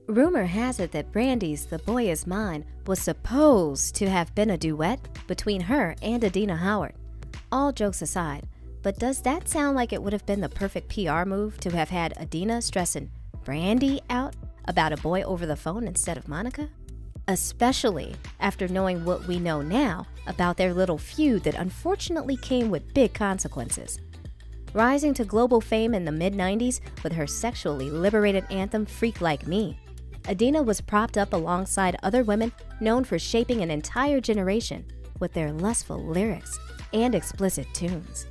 Rumor has it that Brandy's The Boy Is Mine was supposed to have been a duet between her and Adina Howard. All jokes aside, but does that sound like it would have been the perfect PR move to have had Adina stressing Brandy out about a boy over the phone instead of Monica? Especially after knowing what we know now about their little feud that unfortunately came with big consequences. Rising to global fame in the mid-90s with her sexually liberated anthem Freak Like Me, Adina was propped up alongside other women known for shaping an entire generation with their lustful lyrics and explicit tunes.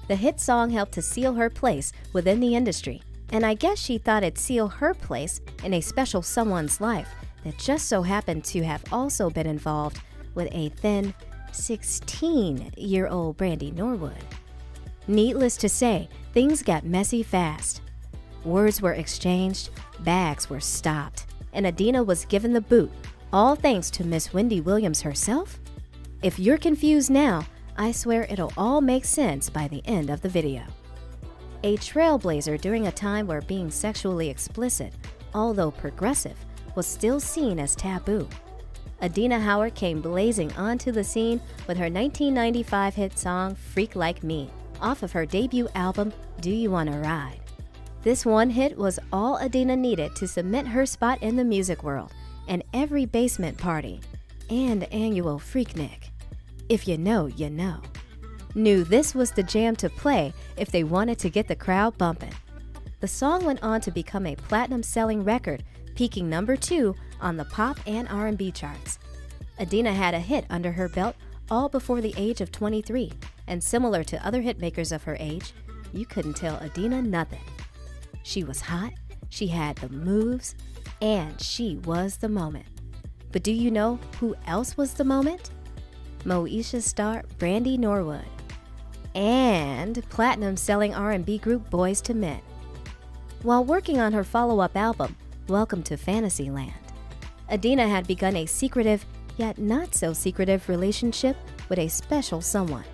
The hit song helped to seal her place within the industry, and I guess she thought it'd seal her place in a special someone's life that just so happened to have also been involved with a thin 16-year-old Brandy Norwood. Needless to say, things got messy fast. Words were exchanged, bags were stopped, and Adina was given the boot, all thanks to Miss Wendy Williams herself? If you're confused now, I swear it'll all make sense by the end of the video. A trailblazer during a time where being sexually explicit, although progressive, was still seen as taboo. Adina Howard came blazing onto the scene with her 1995 hit song Freak Like Me, off of her debut album Do You Wanna Ride. This one hit was all Adina needed to cement her spot in the music world and every basement party and annual Freaknik. If you know, you know. Knew this was the jam to play if they wanted to get the crowd bumping. The song went on to become a platinum-selling record, peaking number 2 on the pop and R&B charts. Adina had a hit under her belt all before the age of 23, and similar to other hitmakers of her age, you couldn't tell Adina nothing. She was hot, she had the moves, and she was the moment. But do you know who else was the moment? Moesha star Brandy Norwood and platinum-selling R&B group Boyz II Men. While working on her follow-up album, Welcome to Fantasyland, Adina had begun a secretive, yet not so secretive relationship with a special someone.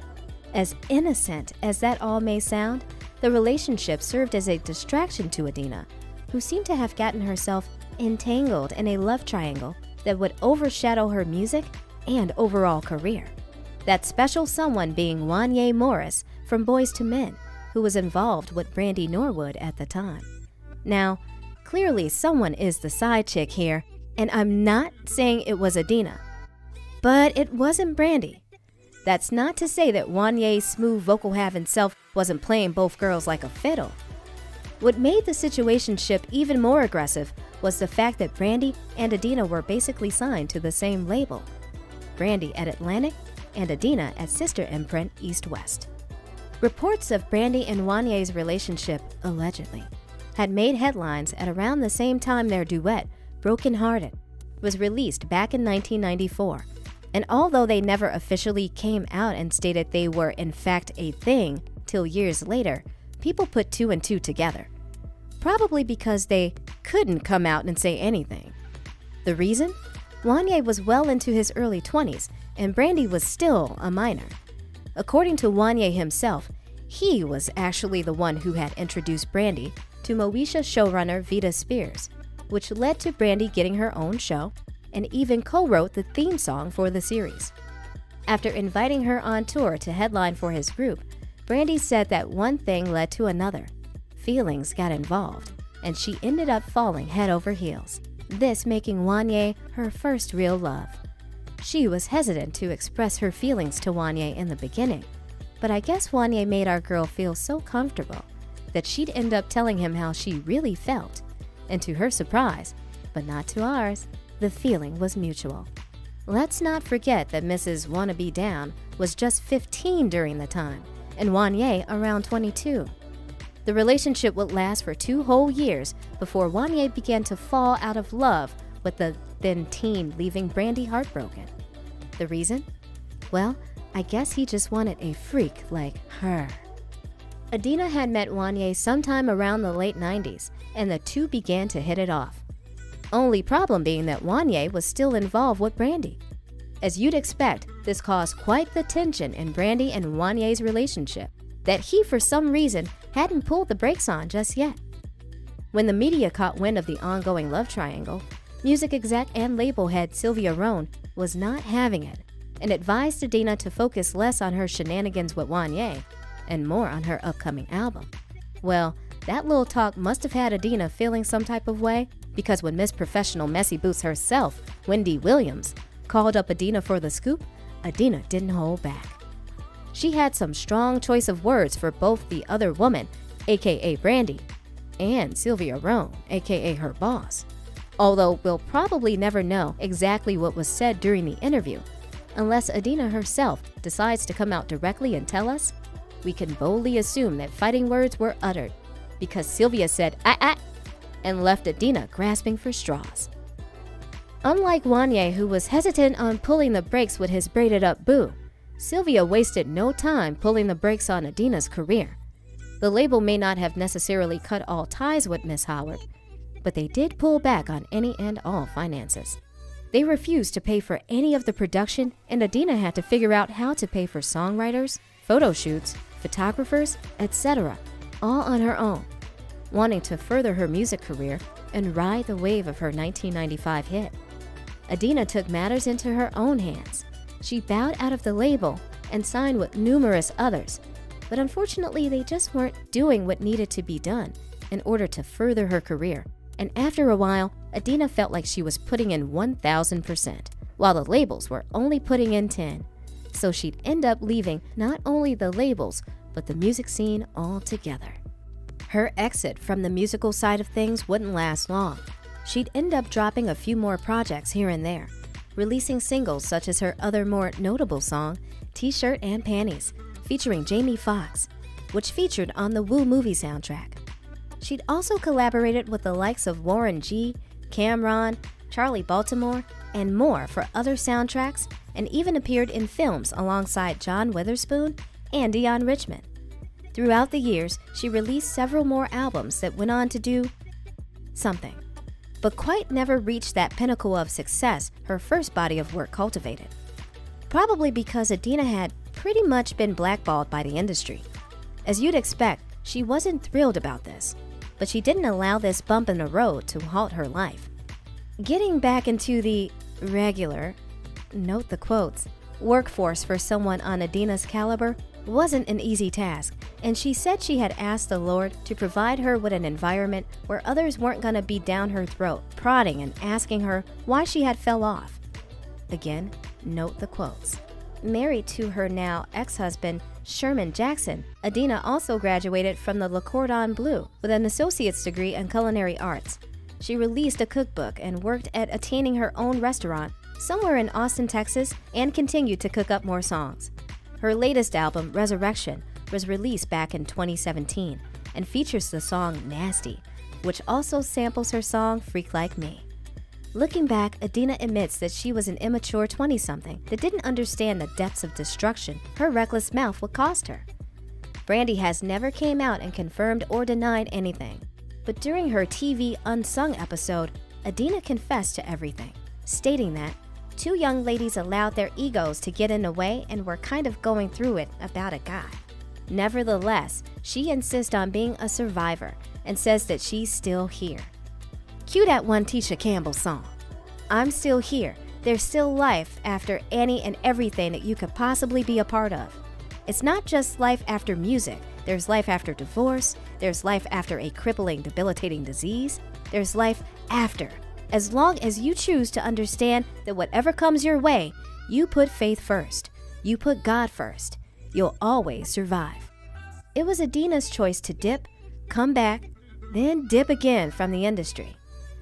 As innocent as that all may sound, the relationship served as a distraction to Adina, who seemed to have gotten herself entangled in a love triangle that would overshadow her music and overall career. That special someone being Wanya Morris from Boyz II Men, who was involved with Brandy Norwood at the time. Now, clearly someone is the side chick here, and I'm not saying it was Adina. But it wasn't Brandy. That's not to say that Wanya's smooth vocal-having self wasn't playing both girls like a fiddle. What made the situationship even more aggressive was the fact that Brandy and Adina were basically signed to the same label. Brandy at Atlantic and Adina at sister imprint East West. Reports of Brandy and Wanya's relationship, allegedly, had made headlines at around the same time their duet, Broken Hearted, was released back in 1994. And although they never officially came out and stated they were in fact a thing till years later, people put 2 and 2 together. Probably because they couldn't come out and say anything. The reason? Wanya was well into his early 20s and Brandy was still a minor. According to Wanya himself, he was actually the one who had introduced Brandy to Moesha showrunner Vita Spears, which led to Brandy getting her own show and even co-wrote the theme song for the series. After inviting her on tour to headline for his group, Brandy said that one thing led to another. Feelings got involved, and she ended up falling head over heels, this making Wanya her first real love. She was hesitant to express her feelings to Wanya in the beginning, but I guess Wanya made our girl feel so comfortable that she'd end up telling him how she really felt, and to her surprise, but not to ours, the feeling was mutual. Let's not forget that Mrs. Wanna Be Down was just 15 during the time, and Wanya around 22. The relationship would last for 2 whole years before Wanya began to fall out of love with the then teen, leaving Brandy heartbroken. The reason? Well, I guess he just wanted a freak like her. Adina had met Wanya sometime around the late 90s, and the two began to hit it off. Only problem being that Wanya was still involved with Brandy. As you'd expect, this caused quite the tension in Brandy and Wanya's relationship that he, for some reason, hadn't pulled the brakes on just yet. When the media caught wind of the ongoing love triangle, music exec and label head Sylvia Rhone was not having it and advised Adina to focus less on her shenanigans with Wanya and more on her upcoming album. Well, that little talk must have had Adina feeling some type of way, because when Miss Professional Messy Boots herself, Wendy Williams, called up Adina for the scoop, Adina didn't hold back. She had some strong choice of words for both the other woman, aka Brandy, and Sylvia Rhone, aka her boss. Although we'll probably never know exactly what was said during the interview, unless Adina herself decides to come out directly and tell us, we can boldly assume that fighting words were uttered, because Sylvia said ah and left Adina grasping for straws. Unlike Wanya, who was hesitant on pulling the brakes with his braided up boo, Sylvia wasted no time pulling the brakes on Adina's career. The label may not have necessarily cut all ties with Miss Howard, but they did pull back on any and all finances. They refused to pay for any of the production, and Adina had to figure out how to pay for songwriters, photo shoots, photographers, etc., all on her own, wanting to further her music career and ride the wave of her 1995 hit. Adina took matters into her own hands. She bowed out of the label and signed with numerous others, but unfortunately they just weren't doing what needed to be done in order to further her career. And after a while, Adina felt like she was putting in 1,000%, while the labels were only putting in 10. So she'd end up leaving not only the labels, but the music scene altogether. Her exit from the musical side of things wouldn't last long. She'd end up dropping a few more projects here and there, releasing singles such as her other more notable song, T-Shirt and Panties, featuring Jamie Foxx, which featured on the Woo movie soundtrack. She'd also collaborated with the likes of Warren G, Cameron, Charlie Baltimore, and more for other soundtracks, and even appeared in films alongside John Witherspoon and Dionne Richmond. Throughout the years, she released several more albums that went on to do something, but quite never reached that pinnacle of success her first body of work cultivated. Probably because Adina had pretty much been blackballed by the industry. As you'd expect, she wasn't thrilled about this, but she didn't allow this bump in the road to halt her life. Getting back into the regular, note the quotes, workforce for someone on Adina's caliber wasn't an easy task, and she said she had asked the Lord to provide her with an environment where others weren't going to be down her throat, prodding and asking her why she had fell off. Again, note the quotes. Married to her now ex-husband, Sherman Jackson, Adina also graduated from the Le Cordon Bleu with an associate's degree in culinary arts. She released a cookbook and worked at attaining her own restaurant somewhere in Austin, Texas, and continued to cook up more songs. Her latest album, Resurrection, was released back in 2017 and features the song Nasty, which also samples her song Freak Like Me. Looking back, Adina admits that she was an immature 20-something that didn't understand the depths of destruction her reckless mouth would cost her. Brandy has never came out and confirmed or denied anything, but during her TV Unsung episode, Adina confessed to everything, stating that two young ladies allowed their egos to get in the way and were kind of going through it about a guy. Nevertheless, she insists on being a survivor and says that she's still here. Cue that one Tisha Campbell song. I'm still here. There's still life after any and everything that you could possibly be a part of. It's not just life after music. There's life after divorce. There's life after a crippling, debilitating disease. There's life after. As long as you choose to understand that whatever comes your way, you put faith first. You put God first. You'll always survive. It was Adina's choice to dip, come back, then dip again from the industry.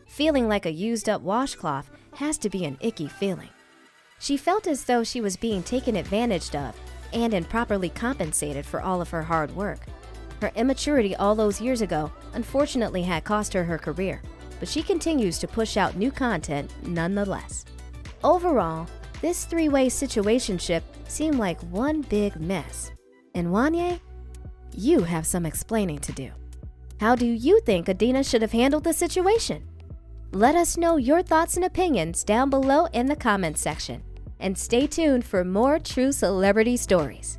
Feeling like a used-up washcloth has to be an icky feeling. She felt as though she was being taken advantage of and improperly compensated for all of her hard work. Her immaturity all those years ago unfortunately had cost her her career, but she continues to push out new content nonetheless. Overall, this three-way situationship seemed like one big mess. And Wanya, you have some explaining to do. How do you think Adina should have handled the situation? Let us know your thoughts and opinions down below in the comments section. And stay tuned for more true celebrity stories.